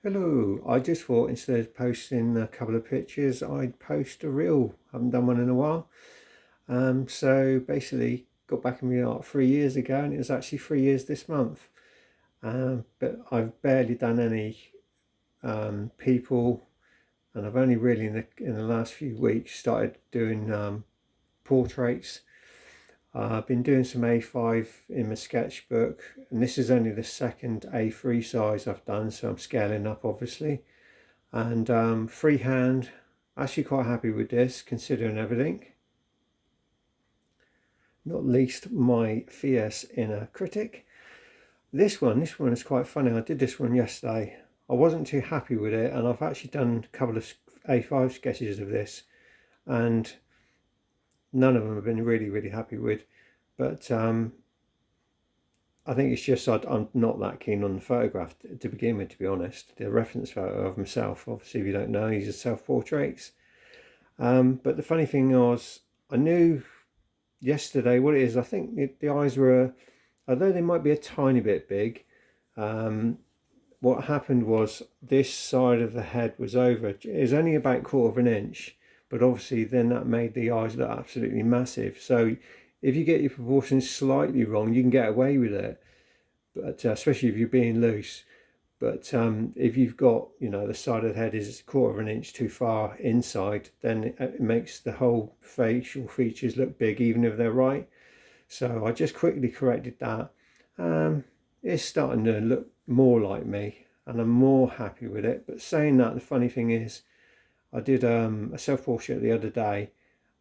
Hello, I just thought instead of posting a couple of pictures, I'd post a reel. I haven't done one in a while. So basically got back in my art 3 years ago, and it was actually 3 years this month. But I've barely done any people, and I've only really in the last few weeks started doing portraits. I've been doing some A5 in my sketchbook, and this is only the second A3 size I've done, so I'm scaling up obviously. And freehand, actually quite happy with this considering everything, not least my fierce inner critic. This one is quite funny. I did this one yesterday. I wasn't too happy with it, and I've actually done a couple of A5 sketches of this, and none of them have been really happy with. But I think it's just I'm not that keen on the photograph to begin with, to be honest. The reference photo of myself, obviously, if you don't know, these are self-portraits. But the funny thing was, I knew yesterday what it is. I think the eyes were, although they might be a tiny bit big, what happened was this side of the head was over. It was only about 1/4 of an inch, but obviously then that made the eyes look absolutely massive. So if you get your proportions slightly wrong, you can get away with it, but especially if you're being loose. But if you've got, the side of the head is 1/4 of an inch too far inside, then it makes the whole facial features look big, even if they're right. So I just quickly corrected that. It's starting to look more like me, and I'm more happy with it. But saying that, the funny thing is, I did a self-portrait the other day,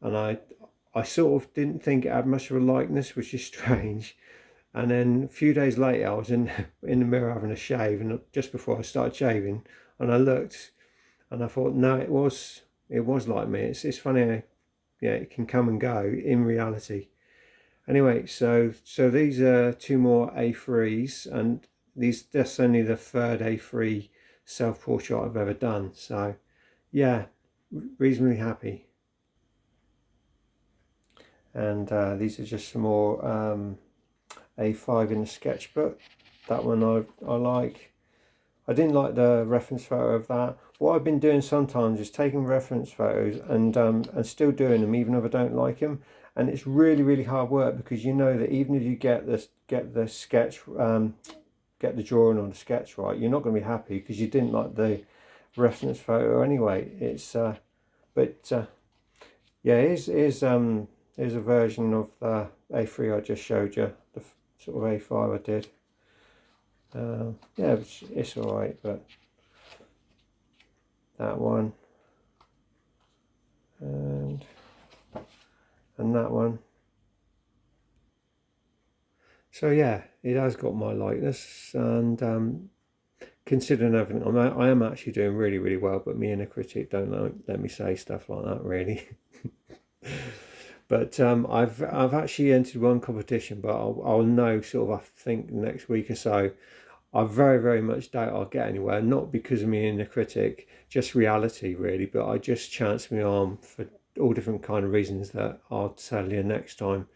and I sort of didn't think it had much of a likeness, which is strange. And then a few days later, I was in the mirror having a shave, and just before I started shaving, and I looked, and I thought, no, it was like me. It's funny how, yeah, it can come and go in reality. Anyway, so these are two more A3s, and that's only the third A3 self-portrait I've ever done. So yeah, reasonably happy. And these are just some more A5 in the sketchbook. That one I like. I didn't like the reference photo of that. What I've been doing sometimes is taking reference photos and still doing them even if I don't like them. And it's really hard work, because you know that even if you get the sketch, get the drawing or the sketch right, you're not going to be happy because you didn't like the reference photo anyway. It's yeah, here's a version of the A3 I just showed you, the sort of A5 I did. Yeah, it's all right, but that one and that one. So yeah, it has got my likeness, and considering everything, I am actually doing really well. But me and a critic don't let me say stuff like that, really. But I've actually entered one competition, but I'll know sort of, I think, next week or so. I very much doubt I'll get anywhere, not because of me and the critic, just reality really. But I just chanced my arm for all different kind of reasons that I'll tell you next time.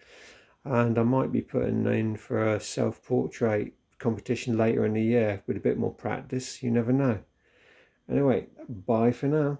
And I might be putting in for a self-portrait competition later in the year with a bit more practice. You never know. Anyway, bye for now.